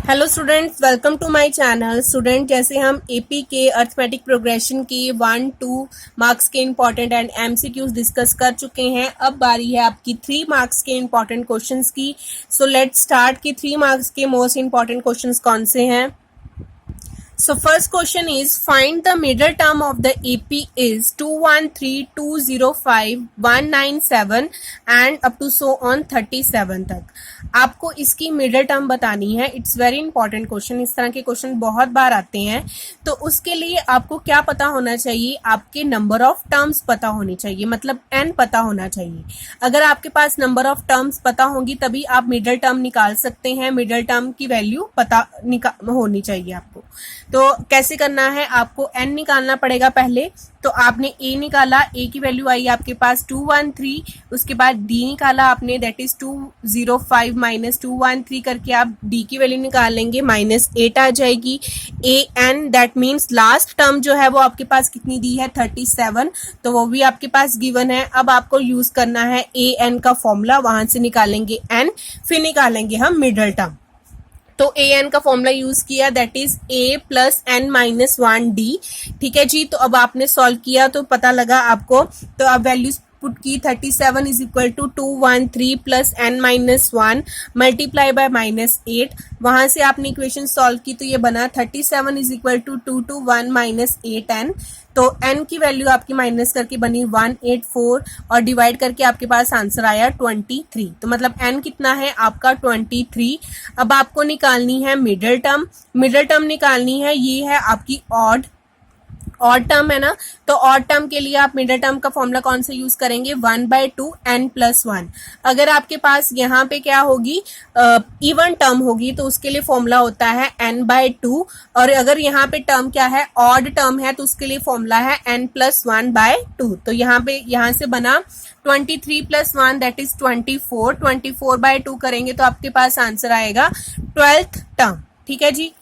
Hello students, welcome to my channel. Student, जैसे हम AP के अर्थमेटिक प्रोग्रेशन की 1-2 मार्क्स के इंपॉर्टेंट एंड एमसीक्यूज डिस्कस कर चुके हैं। अब बारी है आपकी 3 मार्क्स के इंपॉर्टेंट क्वेश्चंस की। सो लेट्स स्टार्ट कि 3 मार्क्स के मोस्ट इंपॉर्टेंट क्वेश्चंस कौन से हैं। So first question is, find the middle term of the AP is 213, 205, 197 and up to so on 37 तक। आपको इसकी मिडल टर्म बतानी है। It's very important question. इस तरह के क्वेश्चन बहुत बार आते हैं। तो उसके लिए आपको क्या पता होना चाहिए? आपके नंबर ऑफ टर्म्स पता होनी चाहिए, मतलब n पता होना चाहिए। अगर आपके पास नंबर ऑफ टर्म्स पता होंगी तभी आप मिडल टर्म निकाल सकते हैं। मिडल टर्म की वैल्यू पता होनी चाहिए आपको। तो कैसे करना है? आपको n निकालना पड़ेगा पहले। तो आपने a निकाला, a की वैल्यू आई आपके पास 213। उसके बाद d निकाला आपने, दैट इज 205 माइनस 213 करके आप d की वैल्यू निकाल लेंगे, -8 आ जाएगी। an that means last term जो है वो आपके पास कितनी दी है? 37। तो वो भी आपके पास गिवन है। अब आपको यूज करना है an का फॉर्मूला, वहां से निकालेंगे n, फिर निकालेंगे हम मिडल टर्म। तो ए एन का फॉर्मूला यूज किया, that is a plus n minus 1d। ठीक है जी। तो अब आपने सॉल्व किया तो पता लगा आपको। तो अब वैल्यूज पुट की, 37 is equal to 213 plus n minus 1 multiply by -8। वहां से आपने इक्वेशन सॉल्व की तो ये बना 37 is equal to 221 minus 8n। तो n की वैल्यू आपकी माइनस करके बनी 184 और डिवाइड करके आपके पास आंसर आया 23। तो मतलब n कितना है आपका? 23। अब आपको निकालनी है मिडल टर्म। मिडल टर्म निकालनी है, ये है आपकी ऑड टर्म है ना। तो ऑड टर्म के लिए आप मिडल टर्म का फॉर्मूला कौन सा यूज करेंगे? 1/2 n प्लस 1। अगर आपके पास यहाँ पे क्या होगी? इवन टर्म होगी तो उसके लिए फॉर्मूला होता है n/2। और अगर यहाँ पे टर्म क्या है? ऑड टर्म है तो उसके लिए फॉर्मूला है n प्लस 1/2। तो यहाँ से बना 23 प्लस 1 दैट इज 24। 24/2 करेंगे तो आपके पास आंसर आएगा 12th टर्म। ठीक है जी।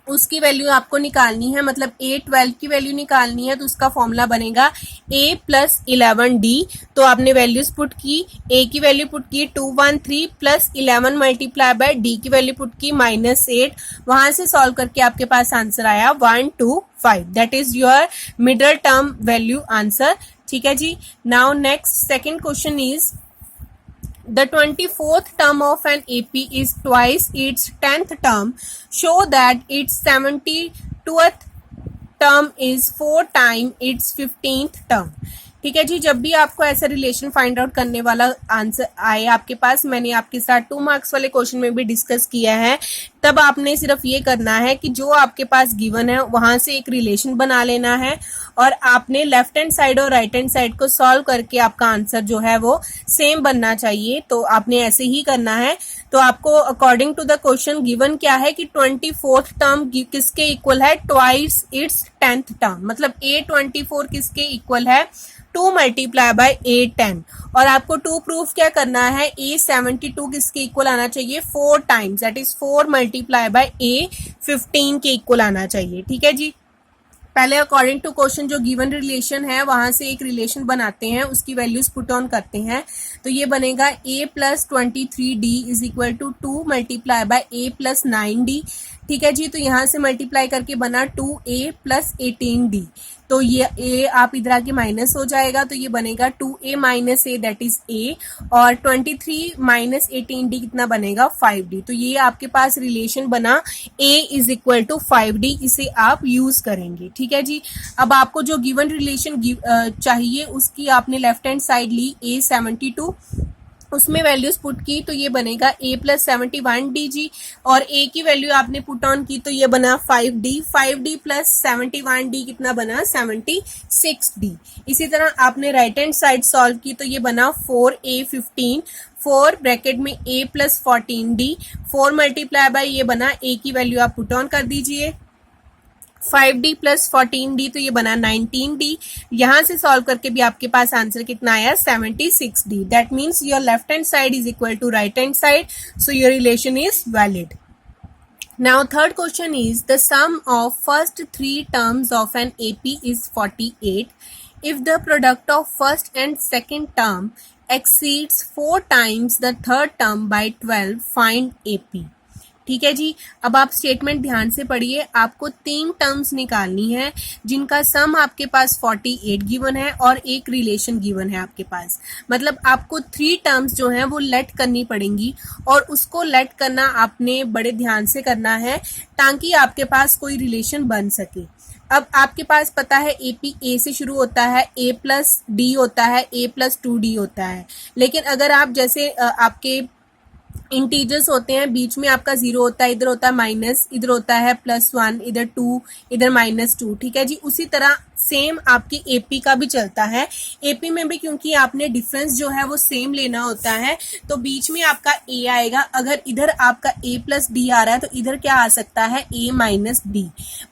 उसकी वैल्यू आपको निकालनी है, मतलब a12 की वैल्यू निकालनी है। तो उसका फॉर्मूला बनेगा a प्लस 11d। तो आपने वैल्यूज पुट की, a की वैल्यू पुट की 213 प्लस 11 मल्टीप्लाई बाय d की वैल्यू पुट की -8। वहां से सॉल्व करके आपके पास आंसर आया 125। That is your middle term value answer. ठीक है जी। Now next second question is, the 24th term of an AP is twice its 10th term. Show that its 72th term is 4 times its 15th term. ठीक है जी। जब भी आपको ऐसा relation find out करने वाला आंसर आए आपके पास, मैंने आपके साथ 2 मार्क्स वाले क्वेश्चन में भी डिस्कस किया है, तब आपने सिर्फ ये करना है कि जो आपके पास गिवन है वहां से एक रिलेशन बना लेना है और आपने लेफ्ट हैंड साइड और राइट हैंड साइड को सॉल्व करके आपका आंसर जो है वो सेम बनना चाहिए। तो आपने ऐसे ही करना है। तो आपको according to the question given क्या है कि 24th टर्म किसके इक्वल है? Twice its 10th term. मतलब a24 किसके इक्वल है? 2 मल्टीप्लाई बाय a10। और आपको 2 प्रूफ क्या करना है? a72 किसके इक्वल आना चाहिए? 4 times, that is 4 multiply by a15 के इक्वल आना चाहिए। ठीक है जी। पहले अकॉर्डिंग टू क्वेश्चन जो गिवन रिलेशन है वहां से एक रिलेशन बनाते हैं, उसकी वैल्यूज पुट ऑन करते हैं। तो ये बनेगा a plus 23d is equal to 2 multiply by a plus 9d। ठीक है जी। तो यहाँ से मल्टीप्लाई करके बना 2a प्लस 18d। तो ये a आप इधर आके माइनस हो जाएगा, तो ये बनेगा 2a minus a that is a। और 23 माइनस 18d कितना बनेगा? 5d। तो ये आपके पास रिलेशन बना a is equal to 5d। इसे आप यूज करेंगे। ठीक है जी। अब आपको जो गिवन रिलेशन चाहिए उसकी आपने लेफ्ट हैंड साइड ली a72, उसमें वैल्यूज पुट की तो ये बनेगा a प्लस 71d जी। और a की वैल्यू आपने पुट ऑन की तो ये बना 5d। 5d प्लस 71d कितना बना? 76d। इसी तरह आपने राइट हैंड साइड सॉल्व की तो ये बना 4a15। 4 ब्रैकेट में a plus 14d। 4 multiply by ये बना a की वैल्यू आप पुट ऑन कर दीजिए, 5d प्लस 14d तो ये बना 19d। यहां से सॉल्व करके भी आपके पास आंसर कितना आया? 76d। That means your left hand side is equal to right hand side, so your relation is valid. Now third question is, the sum of first 3 terms of an AP is 48. If the product of first and second term exceeds 4 times the third term by 12, find AP. ठीक है जी। अब आप statement ध्यान से पढ़िए। आपको 3 terms निकालनी है जिनका सम आपके पास 48 गिवन है और एक रिलेशन गिवन है आपके पास। मतलब आपको 3 टर्म्स जो हैं वो लेट करनी पड़ेंगी और उसको लेट करना आपने बड़े ध्यान से करना है ताकि आपके पास कोई रिलेशन बन सके। अब आपके पास पता है एपी ए से शुरू होता है, ए प्लस डी होता है, ए प्लस 2d होता है। लेकिन अगर आप जैसे आपके इंटीजर्स होते हैं, बीच में आपका 0 होता है, इधर होता है माइनस, इधर होता है +1, इधर 2, इधर -2। ठीक है जी। उसी तरह सेम आपकी एपी का भी चलता है। एपी में भी क्योंकि आपने डिफरेंस जो है वो सेम लेना होता है तो बीच में आपका ए आएगा। अगर इधर आपका a प्लस डी आ रहा है तो इधर क्या आ सकता है, a माइनस डी।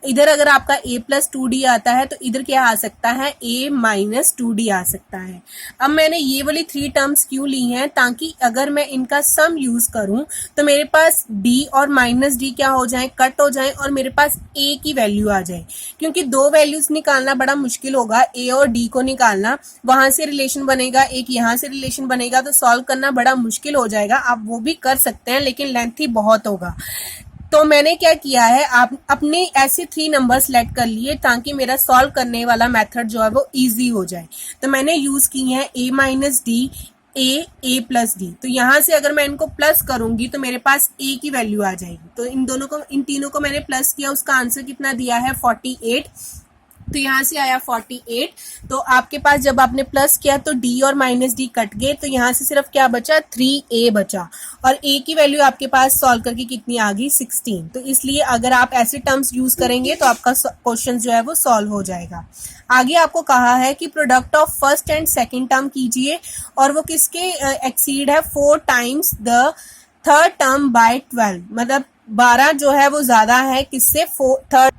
इधर अगर आपका a प्लस 2d आता है तो इधर क्या आ सकता है, a माइनस 2d आ सकता है। अब मैंने ये वाली 3 टर्म्स क्यों ली हैं, ताकि अगर मैं इनका सम यूज करूं तो मेरे पास d और माइनस डी क्या हो जाए, कट हो जाए और मेरे पास a की वैल्यू आ जाए। क्योंकि 2 वैल्यूज निकालना बड़ा मुश्किल होगा, ए और डी को निकालना, वहां से रिलेशन बनेगा, एक यहां से रिलेशन बनेगा, तो सॉल्व करना बड़ा मुश्किल हो जाएगा। आप वो भी कर सकते हैं लेकिन लेंथी बहुत होगा। तो मैंने क्या किया है, आप अपने ऐसे 3 नंबर सेलेक्ट कर लिए ताकि मेरा सॉल्व करने वाला मेथड जो है वो इजी हो जाए। तो मैंने यूज की है a minus D, A plus D. तो यहां से अगर मैं इनको प्लस करूंगी तो मेरे पास a की वैल्यू आ जाएगी। तो इन तीनों को मैंने प्लस किया, उसका आंसर कितना दिया है 48। तो यहाँ से आया 48। तो आपके पास जब आपने प्लस किया तो d और माइनस डी कट गए, तो यहाँ से सिर्फ क्या बचा, 3a बचा। और a की वैल्यू आपके पास सॉल्व करके कितनी आ गई, 16। तो इसलिए अगर आप ऐसे टर्म्स यूज करेंगे तो आपका क्वेश्चन जो है वो सॉल्व हो जाएगा। आगे आपको कहा है कि product of first and second term कीजिए और वो किसके एक्सीड है, 4 times the third term by 12। मतलब 12 जो है वो ज्यादा है किससे, third.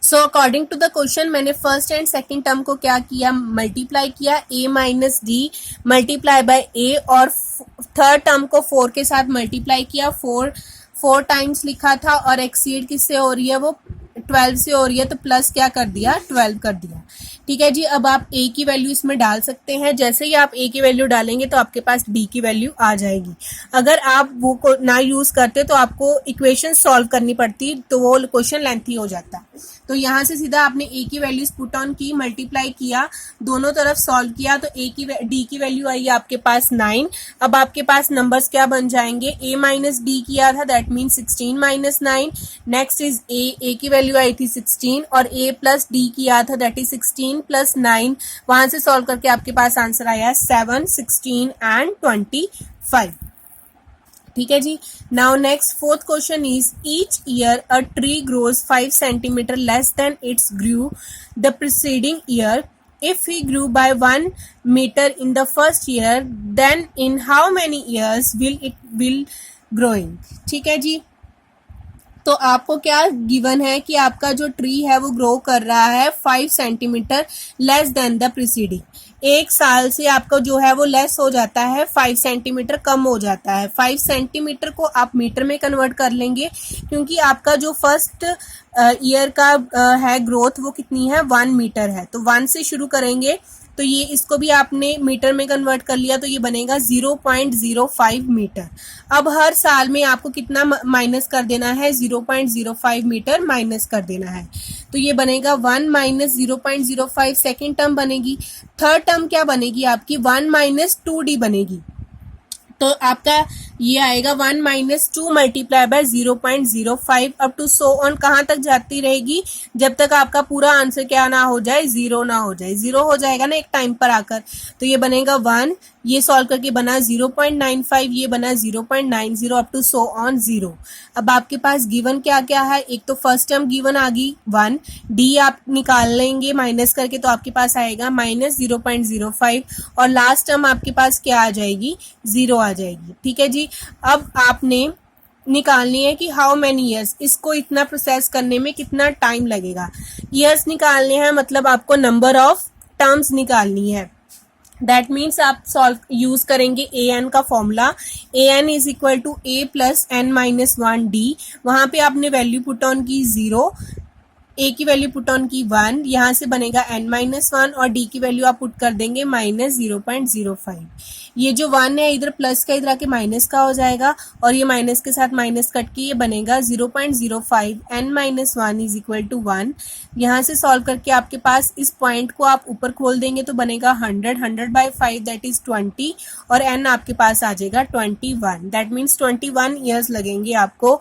So according to the question मैंने फर्स्ट एंड सेकंड टर्म को क्या किया, मल्टीप्लाई किया, a minus D multiply by a, और थर्ड टर्म को 4 के साथ मल्टीप्लाई किया, 4 टाइम्स लिखा था, और एक्सीड किससे हो रही है, वो 12 से हो रही है, तो प्लस क्या कर दिया, 12 कर दिया। ठीक है जी। अब आप a की वैल्यू इसमें डाल सकते हैं। जैसे ही आप a की वैल्यू डालेंगे तो आपके पास d की वैल्यू आ जाएगी। अगर आप वो को ना यूज करते तो आपको इक्वेशन सॉल्व करनी पड़ती, तो वो क्वेश्चन लेंथी हो जाता। तो यहाँ से सीधा आपने a की वैल्यूज पुट ऑन की, मल्टीप्लाई किया, दोनों तरफ सॉल्व किया, तो d की वैल्यू आई आपके पास 9। अब आपके पास नंबर्स क्या बन जाएंगे, a माइनस डी किया था, that mean 16 minus 9। Next is a की वैल्यू आई थी 16 और a प्लस डी किया था, दैट इज 16 प्लस 9। वहां से सॉल्व करके आपके पास आंसर आया 7, 16 एंड 25। ठीक है जी। Now next fourth question is, each year a tree grows 5 centimetre less than its grew the preceding year. If he grew by 1 meter in the first year, then in how many years will growing? ठीक है जी। तो आपको क्या given है कि आपका जो tree है वो ग्रो कर रहा है 5 centimetre less then the preceding. 1 साल से आपका जो है वो लेस हो जाता है, 5 सेंटीमीटर कम हो जाता है। 5 सेंटीमीटर को आप मीटर में कन्वर्ट कर लेंगे क्योंकि आपका जो फर्स्ट ईयर का है ग्रोथ वो कितनी है, 1 मीटर है। तो 1 से शुरू करेंगे तो ये इसको भी आपने मीटर में कन्वर्ट कर लिया तो ये बनेगा 0.05 मीटर। अब हर साल में आपको कितना माइनस कर देना है, 0.05 मीटर माइनस कर देना है। तो ये बनेगा 1 माइनस 0.05, सेकेंड टर्म बनेगी। थर्ड टर्म क्या बनेगी आपकी, 1 माइनस 2d बनेगी। तो आपका ये आएगा 1 minus 2 multiply by 0.05 up to so on. कहाँ तक जाती रहेगी, जब तक आपका पूरा आंसर क्या ना हो जाए, 0 ना हो जाए। 0 हो जाएगा ना एक टाइम पर आकर। तो ये बनेगा 1, ये सॉल्व करके बना 0.95, ये बना 0.90 अप टू सो ऑन 0। अब आपके पास गिवन क्या क्या है, एक तो फर्स्ट टर्म गिवन आ गई 1, डी आप निकाल लेंगे माइनस करके तो आपके पास आएगा माइनस 0.05, और लास्ट टर्म आपके पास क्या आ जाएगी, 0 आ जाएगी। ठीक है जी। अब आपने निकालनी है कि हाउ मैनी ईयर्स, इसको इतना प्रोसेस करने में कितना टाइम लगेगा। ईयर्स निकालने हैं मतलब आपको नंबर ऑफ टर्म्स निकालनी है। दैट मीन्स आप सॉल्व यूज करेंगे ए एन का formula, a n is equal to a plus n minus 1 D. वहां पे आपने वैल्यू पुट ऑन की 0, ए की वैल्यू पुट ऑन की 1, यहाँ से बनेगा n-1 और डी की वैल्यू आप पुट कर देंगे -0.05। ये जो 1 है इधर प्लस का इधर आके माइनस का हो जाएगा और ये माइनस के साथ माइनस कट के ये बनेगा 0.05 n-1 इज इक्वल टू 1। यहाँ से सॉल्व करके आपके पास इस पॉइंट को आप ऊपर खोल देंगे तो बनेगा 100 बाई 5 दैट इज 20 और n आपके पास आ जाएगा 21। दैट मीन्स 21 ईयर्स लगेंगे आपको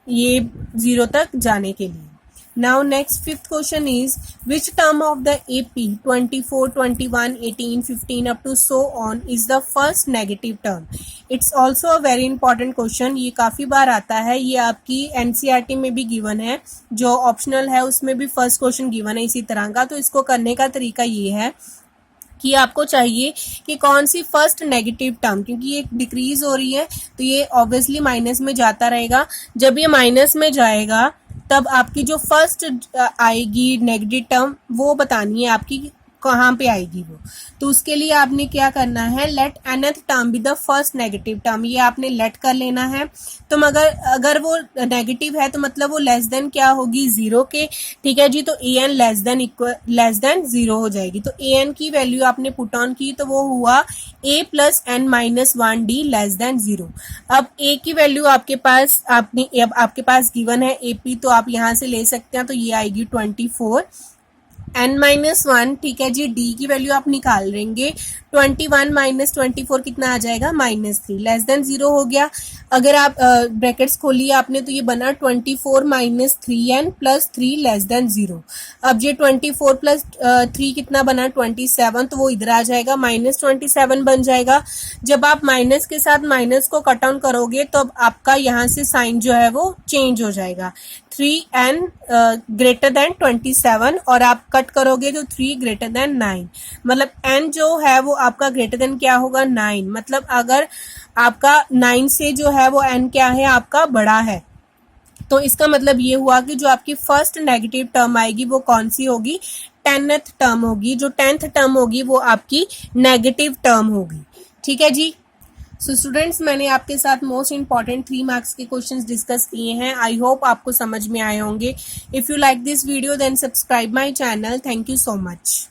ये 0 तक जाने के लिए। Now next fifth question is which term of the AP 24, 21, 18, 15 up to so on is the first negative term? It's also a very important question. ये काफ़ी बार आता है, ये आपकी NCERT में भी गिवन है, जो ऑप्शनल है उसमें भी फर्स्ट क्वेश्चन गिवन है इसी तरह का। तो इसको करने का तरीका ये है कि आपको चाहिए कि कौन सी फर्स्ट नेगेटिव टर्म, क्योंकि ये डिक्रीज हो रही है तो ये ऑब्वियसली माइनस में जाता रहेगा। जब ये माइनस में जाएगा तब आपकी जो फर्स्ट आएगी नेगेटिव टर्म वो बतानी है आपकी कहाँ पे आएगी वो। तो उसके लिए आपने क्या करना है, let nth term be the first negative term, ये आपने लेट कर लेना है। तो मगर अगर वो नेगेटिव है तो मतलब वो लेस देन क्या होगी 0 के, ठीक है जी। तो an लेस देन 0 हो जाएगी। तो an की वैल्यू आपने पुट ऑन की तो वो हुआ a plus n-1d less than 0। अब a की वैल्यू आपके पास आपके पास गिवन है ap, तो आप यहाँ से ले सकते हैं। तो ये आएगी 24 n-1, ठीक है जी। डी की वैल्यू आप निकाल लेंगे 21 माइनस 24 कितना आ जाएगा -3 लेस देन 0 हो गया। अगर आप ब्रैकेट्स खोलिए आपने तो ये बना 24 minus 3n plus 3 less than 0। अब ये 24 प्लस 3 कितना बना 27, तो वो इधर आ जाएगा -27 बन जाएगा। जब आप माइनस के साथ माइनस को कट ऑन करोगे तो अब आपका यहाँ से साइन जो है वो चेंज हो जाएगा। 3n ग्रेटर देन 27 और आप कट करोगे तो 3 ग्रेटर देन 9, मतलब n जो है वो आपका ग्रेटर देन क्या होगा 9। मतलब अगर आपका 9 से जो है वो n क्या है आपका बड़ा है, तो इसका मतलब ये हुआ कि जो आपकी फर्स्ट नेगेटिव टर्म आएगी वो कौन सी होगी, 10th टर्म होगी। जो 10th टर्म होगी वो आपकी नेगेटिव टर्म होगी, ठीक है जी। सो स्टूडेंट्स, मैंने आपके साथ मोस्ट इंपॉर्टेंट 3 मार्क्स के क्वेश्चंस डिस्कस किए हैं। आई होप आपको समझ में आए होंगे। If you like this video then subscribe my channel. Thank you so much.